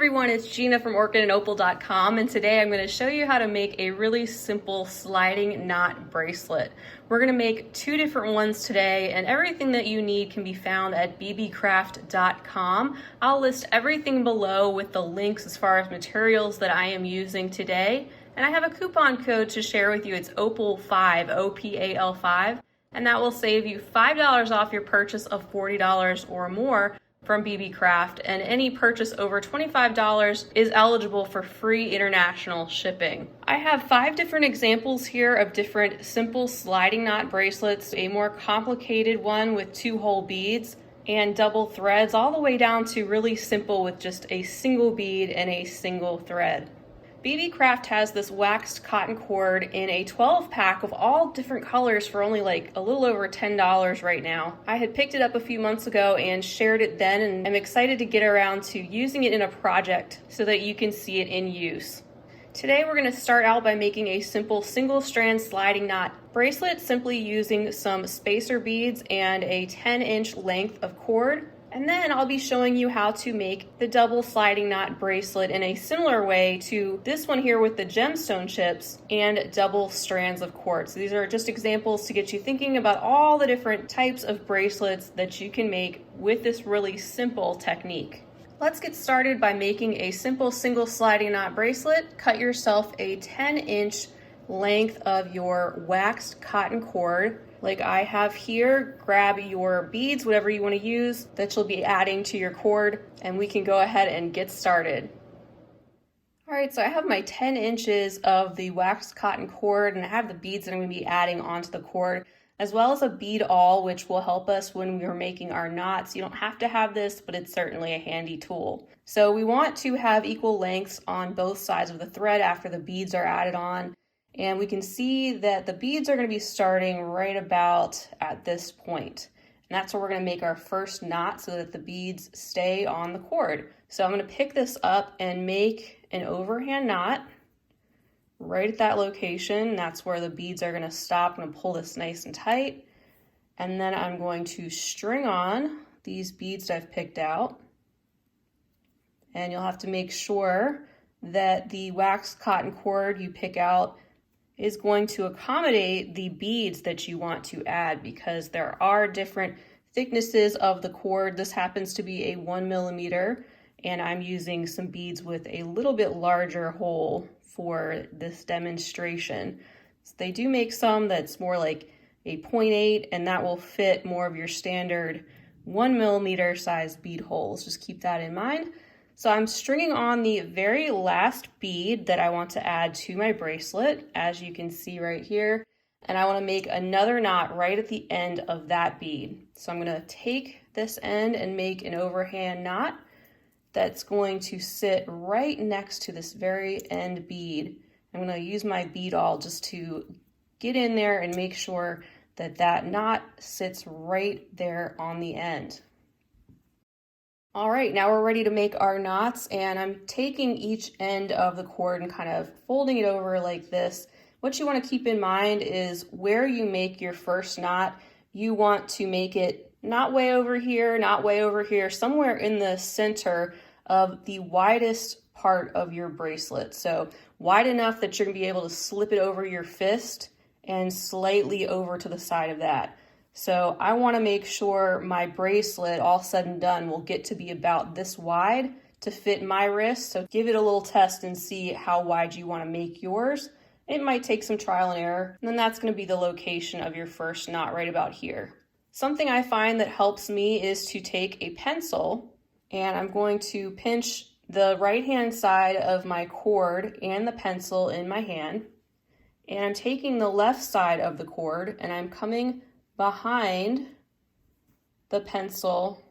everyone, it's Gina from Orchid and Opal.com, and today I'm going to show you how to make a really simple sliding knot bracelet. We're going to make two different ones today, and everything that you need can be found at Beebeecraft.com. I'll list everything below with the links as far as materials that I am using today, and I have a coupon code to share with you. It's Opal5, OPAL5, and that will save you $5 off your purchase of $40 or more from Beebeecraft, and any purchase over $25 is eligible for free international shipping. I have 5 different examples here of different simple sliding knot bracelets, a more complicated one with 2-hole beads and double threads, all the way down to really simple with just a single bead and a single thread. Beebeecraft has this waxed cotton cord in a 12-pack of all different colors for only like a little over $10 right now. I had picked it up a few months ago and shared it then, and I'm excited to get around to using it in a project so that you can see it in use. Today we're going to start out by making a simple single strand sliding knot bracelet, simply using some spacer beads and a 10-inch length of cord. And then I'll be showing you how to make the double sliding knot bracelet in a similar way to this one here with the gemstone chips and double strands of cord. So these are just examples to get you thinking about all the different types of bracelets that you can make with this really simple technique. Let's get started by making a simple single sliding knot bracelet. Cut yourself a 10-inch length of your waxed cotton cord like I have here. Grab your beads, whatever you want to use that you'll be adding to your cord, and we can go ahead and get started. All right, so I have my 10 inches of the waxed cotton cord, and I have the beads that I'm going to be adding onto the cord, as well as a bead awl, which will help us when we are making our knots. You don't have to have this, but it's certainly a handy tool. So we want to have equal lengths on both sides of the thread after the beads are added on. And we can see that the beads are going to be starting right about at this point. And that's where we're going to make our first knot so that the beads stay on the cord. So I'm going to pick this up and make an overhand knot right at that location. That's where the beads are going to stop. I'm going to pull this nice and tight. And then I'm going to string on these beads I've picked out. And you'll have to make sure that the waxed cotton cord you pick out is going to accommodate the beads that you want to add, because there are different thicknesses of the cord. This happens to be a 1 millimeter, and I'm using some beads with a little bit larger hole for this demonstration. So they do make some that's more like a 0.8, and that will fit more of your standard 1 millimeter size bead holes. Just keep that in mind. So I'm stringing on the very last bead that I want to add to my bracelet, as you can see right here, and I want to make another knot right at the end of that bead. So I'm going to take this end and make an overhand knot that's going to sit right next to this very end bead. I'm going to use my bead awl just to get in there and make sure that that knot sits right there on the end. All right, now we're ready to make our knots, and I'm taking each end of the cord and kind of folding it over like this. What you want to keep in mind is where you make your first knot, you want to make it not way over here, not way over here, somewhere in the center of the widest part of your bracelet. So wide enough that you're going to be able to slip it over your fist and slightly over to the side of that. So I want to make sure my bracelet, all said and done, will get to be about this wide to fit my wrist. So give it a little test and see how wide you want to make yours. It might take some trial and error, and then that's going to be the location of your first knot right about here. Something I find that helps me is to take a pencil, and I'm going to pinch the right hand side of my cord and the pencil in my hand, and I'm taking the left side of the cord and I'm coming behind the pencil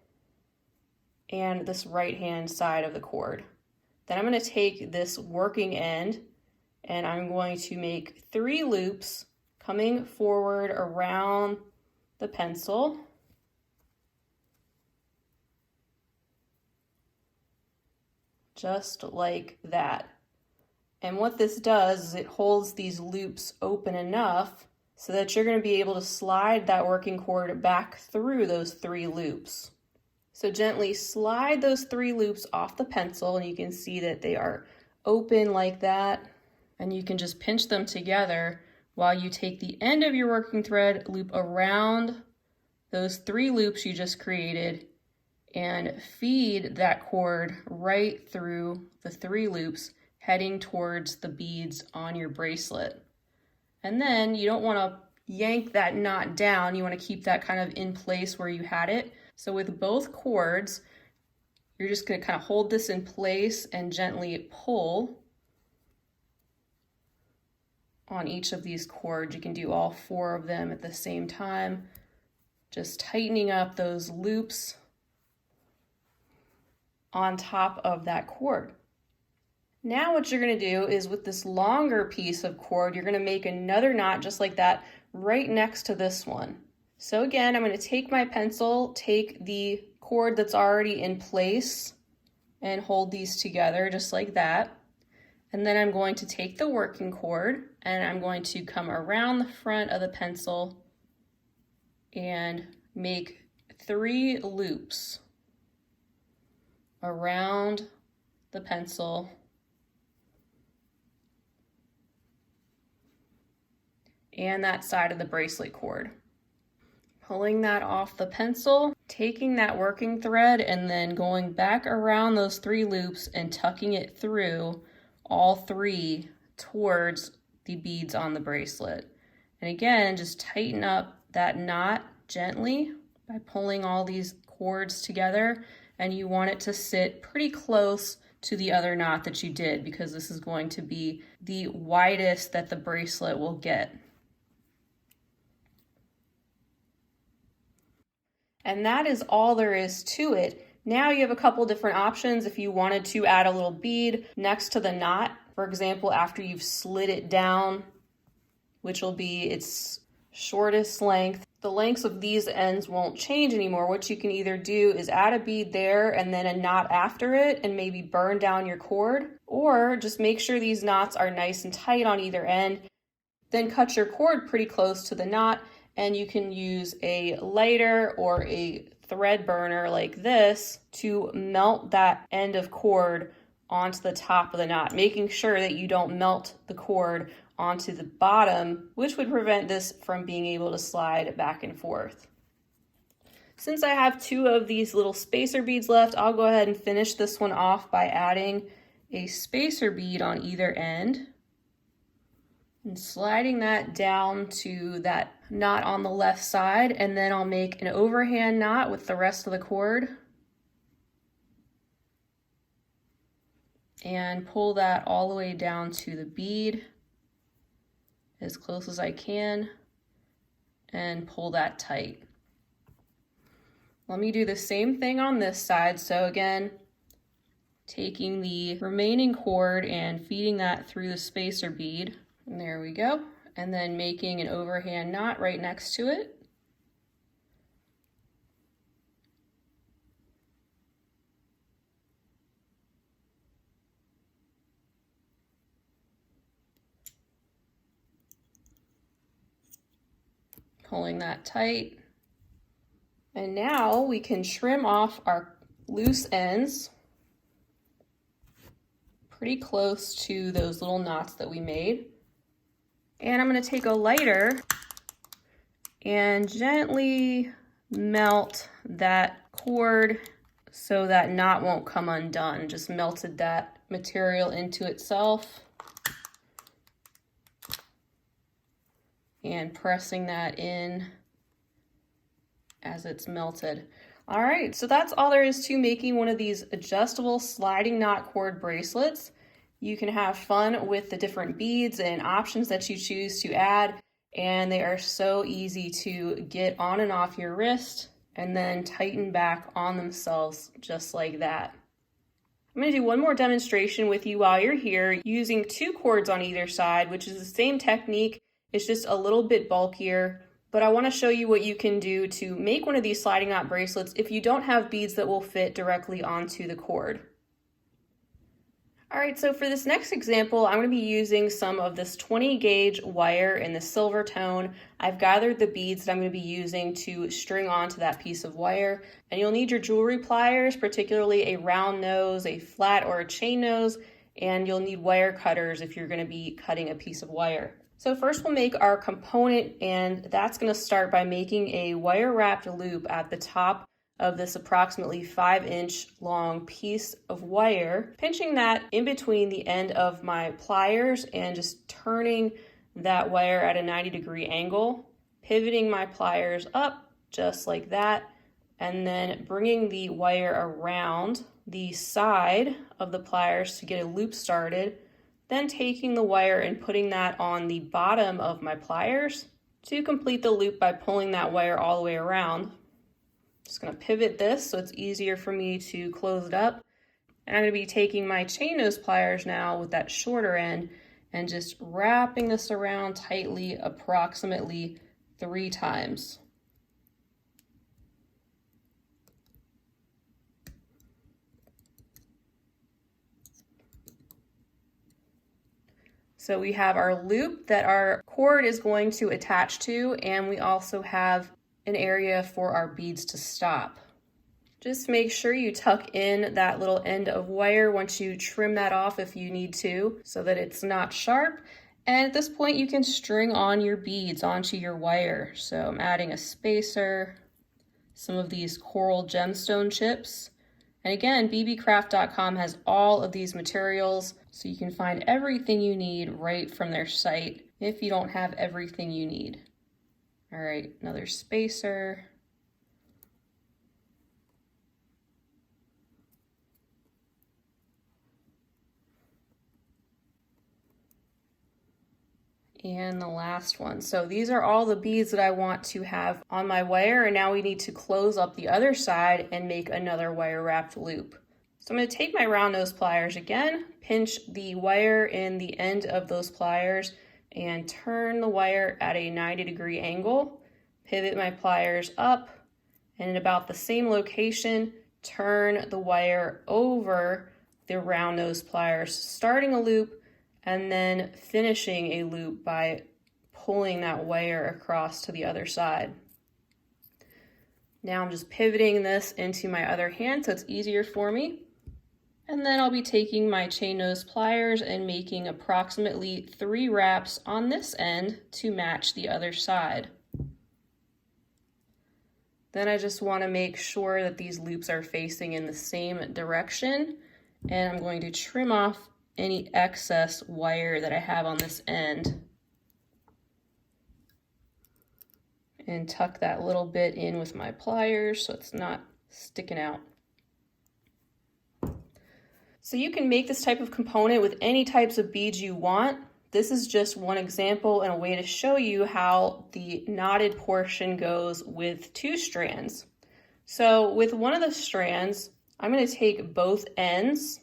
and this right hand side of the cord. Then I'm going to take this working end and I'm going to make 3 loops coming forward around the pencil. Just like that. And what this does is it holds these loops open enough so that you're going to be able to slide that working cord back through those 3 loops. So gently slide those 3 loops off the pencil, and you can see that they are open like that. And you can just pinch them together while you take the end of your working thread, loop around those 3 loops you just created, and feed that cord right through the 3 loops, heading towards the beads on your bracelet. And then you don't want to yank that knot down. You want to keep that kind of in place where you had it. So with both cords, you're just going to kind of hold this in place and gently pull on each of these cords. You can do all 4 of them at the same time, just tightening up those loops on top of that cord. Now what you're going to do is, with this longer piece of cord, you're going to make another knot just like that right next to this one. So again, I'm going to take my pencil, take the cord that's already in place, and hold these together just like that. And then I'm going to take the working cord and I'm going to come around the front of the pencil and make 3 loops around the pencil and that side of the bracelet cord. Pulling that off the pencil, taking that working thread, and then going back around those 3 loops and tucking it through all 3 towards the beads on the bracelet. And again, just tighten up that knot gently by pulling all these cords together, and you want it to sit pretty close to the other knot that you did, because this is going to be the widest that the bracelet will get. And that is all there is to it. Now you have a couple different options if you wanted to add a little bead next to the knot. For example, after you've slid it down, which will be its shortest length, the lengths of these ends won't change anymore. What you can either do is add a bead there and then a knot after it and maybe burn down your cord, or just make sure these knots are nice and tight on either end. Then cut your cord pretty close to the knot, and you can use a lighter or a thread burner like this to melt that end of cord onto the top of the knot, making sure that you don't melt the cord onto the bottom, which would prevent this from being able to slide back and forth. Since I have 2 of these little spacer beads left, I'll go ahead and finish this one off by adding a spacer bead on either end and sliding that down to that knot on the left side, and then I'll make an overhand knot with the rest of the cord and pull that all the way down to the bead as close as I can and pull that tight. Let me do the same thing on this side. So again, taking the remaining cord and feeding that through the spacer bead. And there we go. And then making an overhand knot right next to it. Pulling that tight. And now we can trim off our loose ends pretty close to those little knots that we made. And I'm going to take a lighter and gently melt that cord so that knot won't come undone. Just melted that material into itself and pressing that in as it's melted. All right, so that's all there is to making one of these adjustable sliding knot cord bracelets. You can have fun with the different beads and options that you choose to add, and they are so easy to get on and off your wrist and then tighten back on themselves just like that. I'm going to do one more demonstration with you while you're here using 2 cords on either side, which is the same technique. It's just a little bit bulkier, but I want to show you what you can do to make one of these sliding knot bracelets if you don't have beads that will fit directly onto the cord. All right, so for this next example, I'm going to be using some of this 20 gauge wire in the silver tone. I've gathered the beads that I'm going to be using to string onto that piece of wire. And you'll need your jewelry pliers, particularly a round nose, a flat or a chain nose, and you'll need wire cutters if you're going to be cutting a piece of wire. So first we'll make our component, and that's going to start by making a wire wrapped loop at the top of this approximately 5-inch long piece of wire, pinching that in between the end of my pliers and just turning that wire at a 90-degree angle, pivoting my pliers up just like that, and then bringing the wire around the side of the pliers to get a loop started, then taking the wire and putting that on the bottom of my pliers to complete the loop by pulling that wire all the way around. Just going to pivot this so it's easier for me to close it up. And I'm going to be taking my chain nose pliers now with that shorter end and just wrapping this around tightly approximately 3 times. So we have our loop that our cord is going to attach to, and we also have an area for our beads to stop. Just make sure you tuck in that little end of wire once you trim that off if you need to, so that it's not sharp. And at this point you can string on your beads onto your wire. So I'm adding a spacer, some of these coral gemstone chips. And again, Beebeecraft.com has all of these materials, so you can find everything you need right from their site if you don't have everything you need. All right, another spacer. And the last one. So these are all the beads that I want to have on my wire, and now we need to close up the other side and make another wire wrapped loop. So I'm going to take my round nose pliers again, pinch the wire in the end of those pliers, and turn the wire at a 90-degree angle. Pivot my pliers up, and in about the same location, turn the wire over the round nose pliers, starting a loop and then finishing a loop by pulling that wire across to the other side. Now I'm just pivoting this into my other hand so it's easier for me. And then I'll be taking my chain nose pliers and making approximately 3 wraps on this end to match the other side. Then I just want to make sure that these loops are facing in the same direction, and I'm going to trim off any excess wire that I have on this end and tuck that little bit in with my pliers so it's not sticking out. So you can make this type of component with any types of beads you want. This is just one example and a way to show you how the knotted portion goes with 2 strands. So with one of the strands, I'm going to take both ends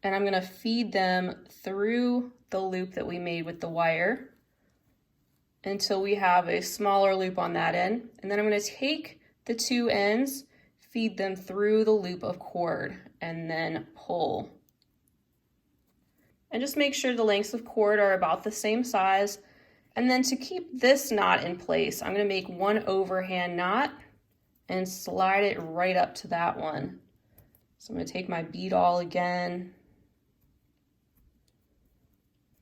and I'm going to feed them through the loop that we made with the wire until we have a smaller loop on that end. And then I'm going to take the 2 ends, feed them through the loop of cord, and then pull. And just make sure the lengths of cord are about the same size. And then to keep this knot in place, I'm going to make 1 overhand knot and slide it right up to that one. So I'm going to take my bead awl again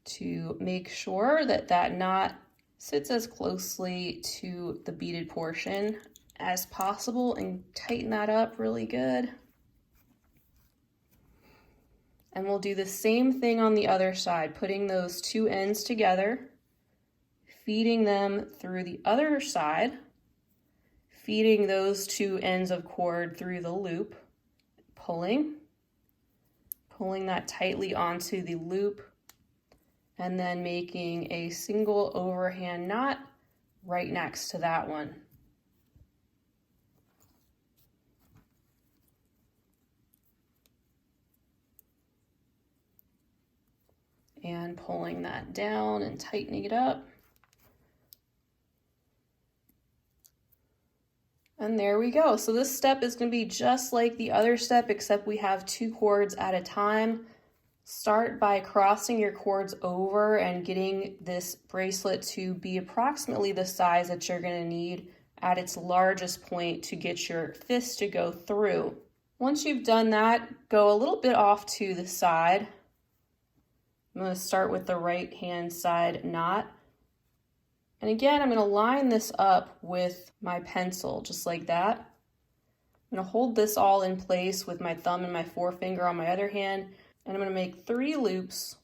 to make sure that that knot sits as closely to the beaded portion as possible and tighten that up really good. And we'll do the same thing on the other side, putting those 2 ends together, feeding them through the other side, feeding those 2 ends of cord through the loop, pulling that tightly onto the loop, and then making a single overhand knot right next to that one. And pulling that down and tightening it up. And there we go. So this step is going to be just like the other step, except we have 2 cords at a time. Start by crossing your cords over and getting this bracelet to be approximately the size that you're going to need at its largest point to get your fist to go through. Once you've done that, go a little bit off to the side. I'm going to start with the right hand side knot. And again, I'm going to line this up with my pencil, just like that. I'm going to hold this all in place with my thumb and my forefinger on my other hand. And I'm going to make 3 loops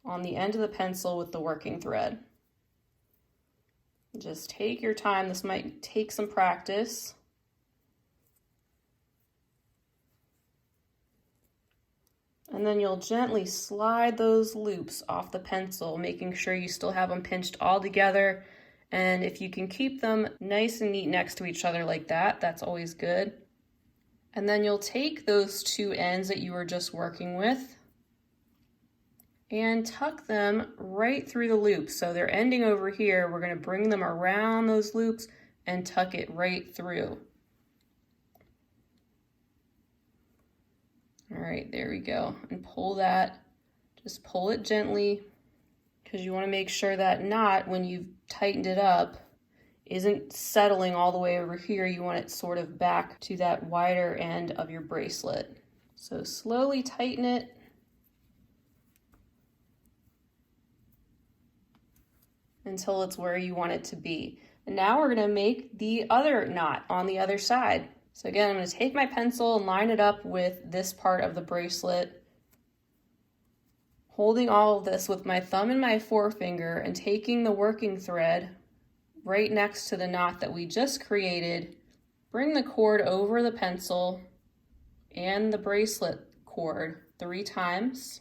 on the end of the pencil with the working thread. Just take your time. This might take some practice. And then you'll gently slide those loops off the pencil, making sure you still have them pinched all together. And if you can keep them nice and neat next to each other like that, that's always good. And then you'll take those 2 ends that you were just working with and tuck them right through the loops. So they're ending over here. We're going to bring them around those loops and tuck it right through. All right, there we go. And pull that, just pull it gently, because you want to make sure that knot, when you've tightened it up, isn't settling all the way over here. You want it sort of back to that wider end of your bracelet. So slowly tighten it. Until it's where you want it to be. And now we're going to make the other knot on the other side. So again, I'm going to take my pencil and line it up with this part of the bracelet, holding all of this with my thumb and my forefinger and taking the working thread right next to the knot that we just created. Bring the cord over the pencil and the bracelet cord 3 times.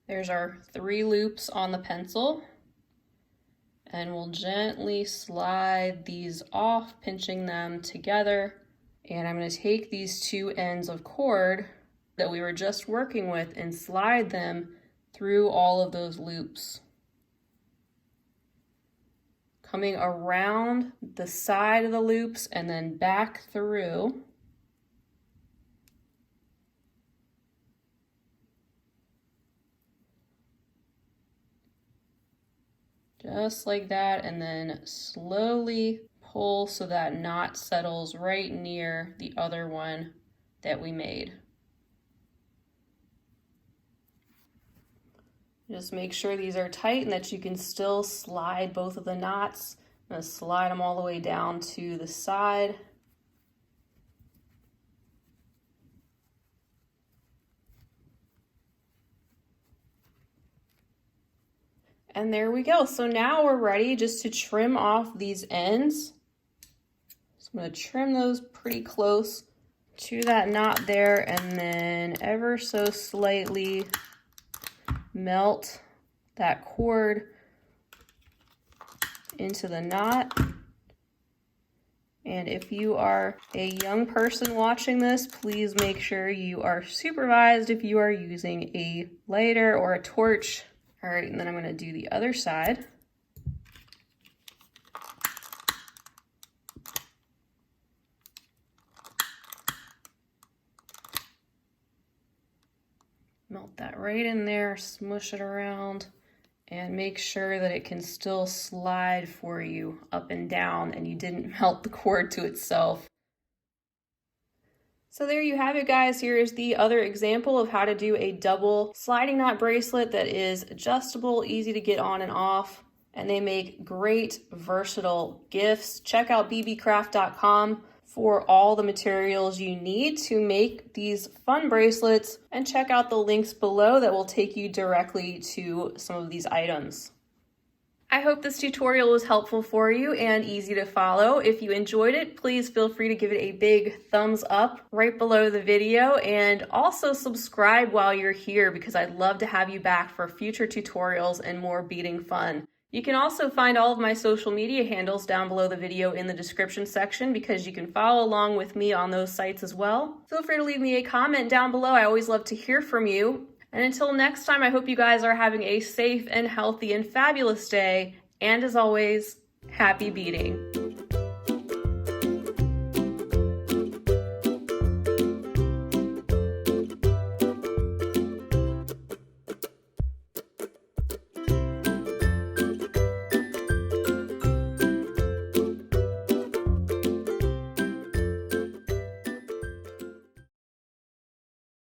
There's our 3 loops on the pencil, and we'll gently slide these off, pinching them together. And I'm going to take these 2 ends of cord that we were just working with and slide them through all of those loops, coming around the side of the loops and then back through. Just like that, and then slowly pull so that knot settles right near the other one that we made. Just make sure these are tight and that you can still slide both of the knots. I'm going to slide them all the way down to the side. And there we go. So now we're ready just to trim off these ends. So I'm going to trim those pretty close to that knot there, and then ever so slightly melt that cord into the knot. And if you are a young person watching this, please make sure you are supervised if you are using a lighter or a torch. All right, and then I'm going to do the other side. Melt that right in there, smush it around, and make sure that it can still slide for you up and down and you didn't melt the cord to itself. So there you have it, guys. Here is the other example of how to do a double sliding knot bracelet that is adjustable, easy to get on and off, and they make great versatile gifts. Check out beebeecraft.com for all the materials you need to make these fun bracelets, and check out the links below that will take you directly to some of these items. I hope this tutorial was helpful for you and easy to follow. If you enjoyed it, please feel free to give it a big thumbs up right below the video, and also subscribe while you're here because I'd love to have you back for future tutorials and more beading fun. You can also find all of my social media handles down below the video in the description section because you can follow along with me on those sites as well. Feel free to leave me a comment down below. I always love to hear from you. And until next time, I hope you guys are having a safe and healthy and fabulous day. And as always, happy beading.